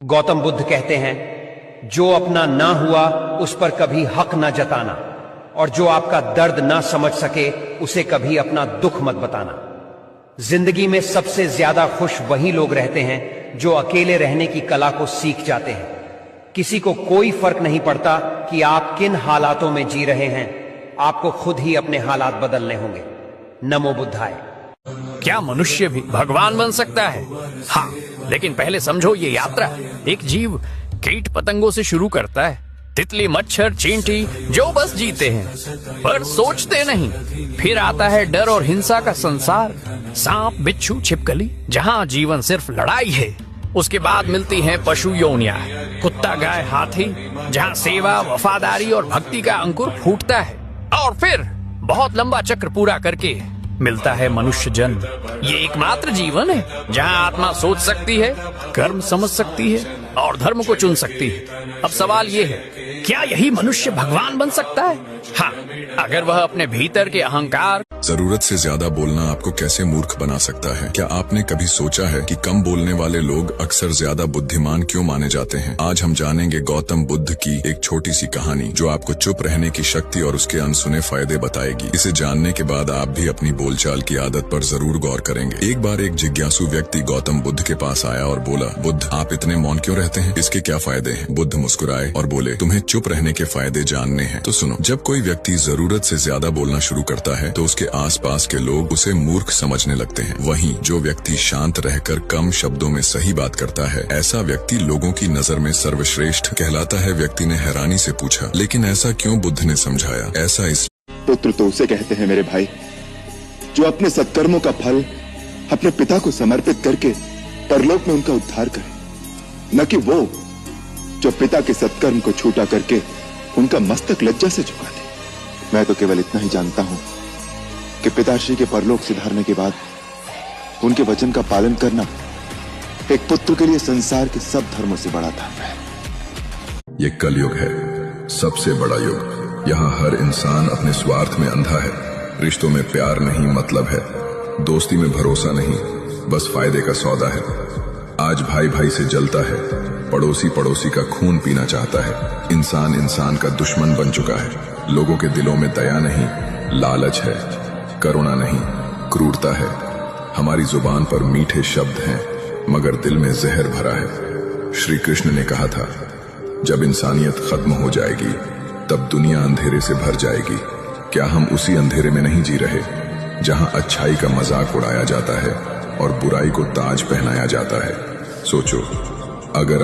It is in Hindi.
गौतम बुद्ध कहते हैं, जो अपना ना हुआ उस पर कभी हक ना जताना, और जो आपका दर्द ना समझ सके उसे कभी अपना दुख मत बताना। जिंदगी में सबसे ज्यादा खुश वही लोग रहते हैं जो अकेले रहने की कला को सीख जाते हैं। किसी को कोई फर्क नहीं पड़ता कि आप किन हालातों में जी रहे हैं, आपको खुद ही अपने हालात बदलने होंगे। नमो बुद्धाय। क्या मनुष्य भी भगवान बन सकता है? हाँ, लेकिन पहले समझो ये यात्रा एक जीव कीट पतंगों से शुरू करता है। तितली, मच्छर, चींटी जो बस जीते हैं पर सोचते नहीं। फिर आता है डर और हिंसा का संसार, सांप, बिच्छू, छिपकली, जहाँ जीवन सिर्फ लड़ाई है। उसके बाद मिलती हैं पशु योनियां, कुत्ता, गाय, हाथी, जहाँ सेवा, वफादारी और भक्ति का अंकुर फूटता है। और फिर बहुत लंबा चक्र पूरा करके मिलता है मनुष्य जन्म। ये एकमात्र जीवन है जहाँ आत्मा सोच सकती है, कर्म समझ सकती है और धर्म को चुन सकती है। अब सवाल ये है, क्या यही मनुष्य भगवान बन सकता है? हाँ, अगर वह अपने भीतर के अहंकार। जरूरत से ज्यादा बोलना आपको कैसे मूर्ख बना सकता है? क्या आपने कभी सोचा है कि कम बोलने वाले लोग अक्सर ज्यादा बुद्धिमान क्यों माने जाते हैं? आज हम जानेंगे गौतम बुद्ध की एक छोटी सी कहानी जो आपको चुप रहने की शक्ति और उसके अनसुने फायदे बताएगी। इसे जानने के बाद आप भी अपनी बोलचाल की आदत पर जरूर गौर करेंगे। एक बार एक जिज्ञासु व्यक्ति गौतम बुद्ध के पास आया और बोला, बुद्ध, आप इतने मौन क्यों रहते हैं? इसके क्या फायदे हैं? बुद्ध मुस्कुराए और बोले, तुम्हें चुप रहने के फायदे जानने हैं तो सुनो। जब कोई व्यक्ति जरूरत से ज्यादा बोलना शुरू करता है तो उसके आसपास के लोग उसे मूर्ख समझने लगते हैं। वहीं जो व्यक्ति शांत रहकर कम शब्दों में सही बात करता है, ऐसा व्यक्ति लोगों की नजर में सर्वश्रेष्ठ कहलाता है। व्यक्ति ने हैरानी से पूछा, लेकिन ऐसा क्यों? बुद्ध ने समझाया, ऐसा इस पुत्र तो उसे कहते हैं मेरे भाई, जो अपने सत्कर्मों का फल अपने पिता को समर्पित करके परलोक में उनका उद्धार करे, न कि वो जो पिता के सत्कर्म को छूटा करके उनका मस्तक लज्जा से झुका दे। मैं तो केवल इतना ही जानता हूं कि पिताश्री के परलोक सिधारने के बाद उनके वचन का पालन करना एक पुत्र के लिए संसार के सब धर्मों से बड़ा धर्म है। ये कलयुग है, सबसे बड़ा युग। यहाँ हर इंसान अपने स्वार्थ में अंधा है। रिश्तों में प्यार नहीं, मतलब है। दोस्ती में भरोसा नहीं, बस फायदे का सौदा है। आज भाई भाई से जलता है, पड़ोसी पड़ोसी का खून पीना चाहता है। इंसान इंसान का दुश्मन बन चुका है। लोगों के दिलों में दया नहीं, लालच है। करुणा नहीं, क्रूरता है। हमारी जुबान पर मीठे शब्द हैं मगर दिल में जहर भरा है। श्री कृष्ण ने कहा था, जब इंसानियत खत्म हो जाएगी तब दुनिया अंधेरे से भर जाएगी। क्या हम उसी अंधेरे में नहीं जी रहे जहां अच्छाई का मजाक उड़ाया जाता है और बुराई को ताज पहनाया जाता है? सोचो, अगर